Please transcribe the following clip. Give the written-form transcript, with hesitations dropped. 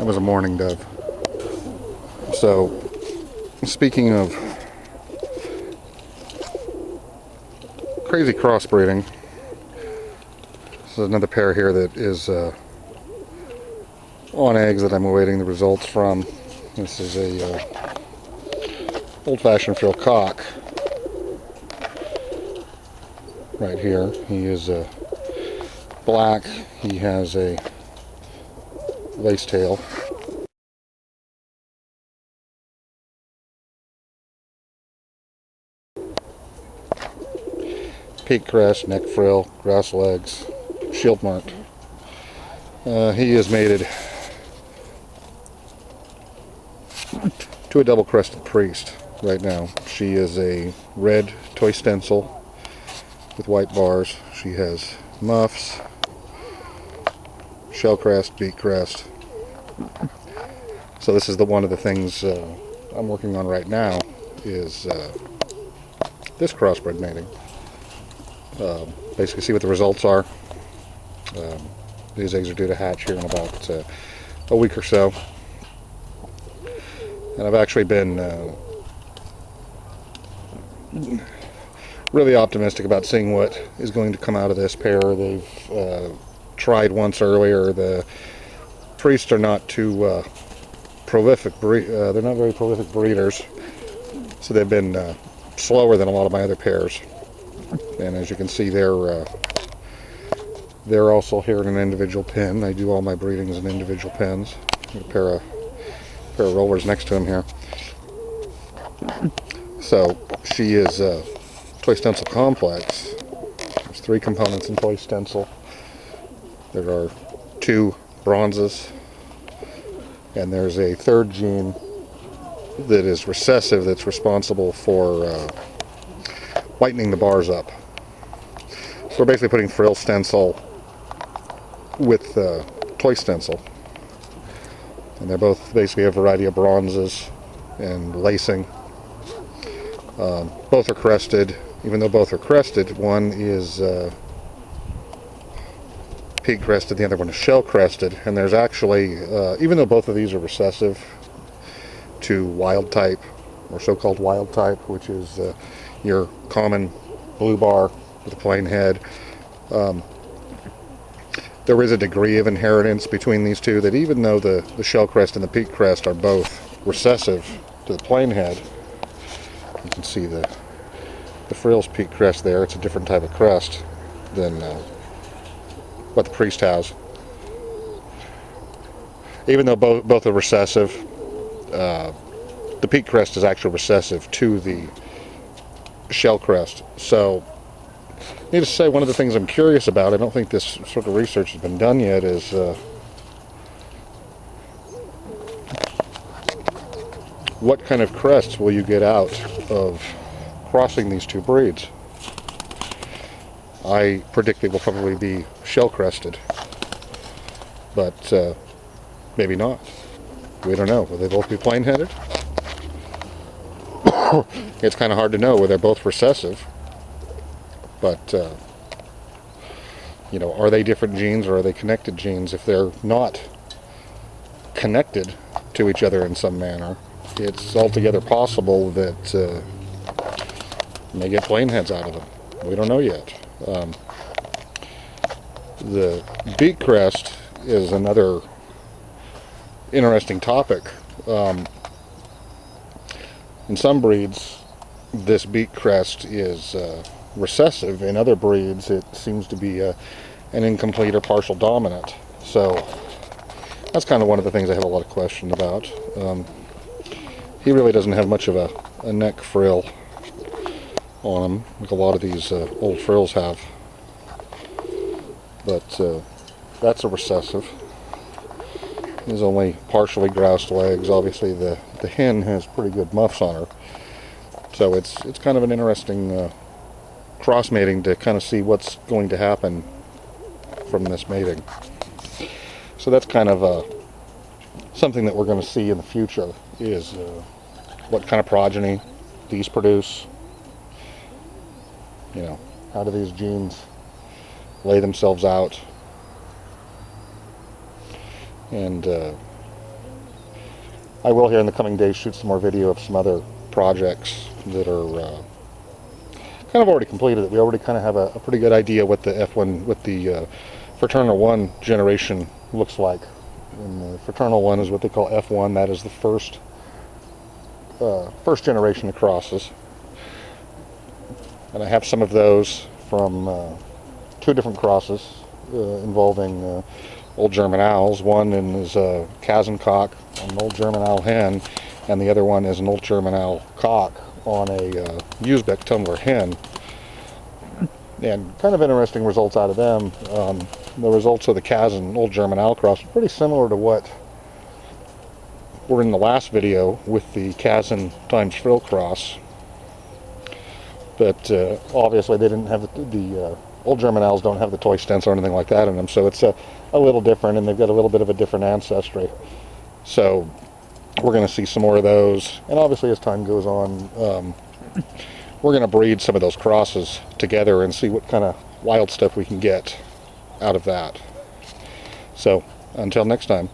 That was a mourning dove. So, speaking of crazy crossbreeding, this is another pair here that is on eggs that I'm awaiting the results from. This is a Old Fashioned Frill cock right here. He is black. He has a lace tail. Peak crest, neck frill, grass legs, shield marked. He is mated to a double Crested Priest right now. She is a red Toy Stencil with white bars. She has muffs, shell crest, beak crest. So this is one of the things I'm working on right now is this crossbred mating. Basically see what the results are. These eggs are due to hatch here in about a week or so. And I've actually been really optimistic about seeing what is going to come out of this pair. They've tried once earlier. The priests are not too prolific. They're not very prolific breeders, so they've been slower than a lot of my other pairs. And as you can see, they're also here in an individual pen. I do all my breedings in individual pens. Got a pair of rollers next to him here. So she is Toy Stencil complex. There's 3 components in Toy Stencil. There are 2 bronzes, and there's a 3rd gene that is recessive that's responsible for whitening the bars up. So we're basically putting frill stencil with Toy Stencil. And they're both basically a variety of bronzes and lacing. Both are crested. Even though both are crested, one is peak crested, the other one is shell crested. And there's actually, even though both of these are recessive to wild type, or so-called wild type, which is your common blue bar with a plain head, there is a degree of inheritance between these two, that even though the shell crest and the peak crest are both recessive to the plain head, you can see the frill's peak crest there. It's a different type of crest than what the priest has. Even though both are recessive, the peak crest is actually recessive to the shell crest. So needless to say, one of the things I'm curious about, I don't think this sort of research has been done yet, is what kind of crests will you get out of crossing these 2 breeds? I predict they will probably be shell crested, but maybe not. We don't know. Will they both be plain headed? It's kind of hard to know where they're both recessive. But, are they different genes or are they connected genes? If they're not connected to each other in some manner, it's altogether possible that you may get plain heads out of them. We don't know yet. The beak crest is another interesting topic. In some breeds, this beak crest is recessive. In other breeds, it seems to be an incomplete or partial dominant. So that's kind of one of the things I have a lot of question about. He really doesn't have much of a neck frill on him, like a lot of these old frills have. But that's a recessive. He's only partially groused legs. Obviously the hen has pretty good muffs on her. So it's kind of an interesting cross mating to kind of see what's going to happen from this mating. So that's kind of something that we're going to see in the future, is what kind of progeny these produce. How do these genes lay themselves out? And I will here in the coming days shoot some more video of some other projects that are kind of already completed. We already kind of have a pretty good idea what the F1, what the Fraternal 1 generation looks like. And the Fraternal 1 is what they call F1. That is the first generation of crosses. And I have some of those from 2 different crosses involving Old German Owls. One is a Kazan cock on an Old German Owl hen, and the other one is an Old German Owl cock on a Uzbek tumbler hen. And kind of interesting results out of them. The results of the Kazan Old German Owl cross are pretty similar to what were in the last video with the Kazan times frill cross. But obviously they didn't have the Old German Owls don't have the Toy Stencil or anything like that in them, so it's a little different, and they've got a little bit of a different ancestry. So we're going to see some more of those, and obviously as time goes on, we're going to breed some of those crosses together and see what kind of wild stuff we can get out of that. So until next time.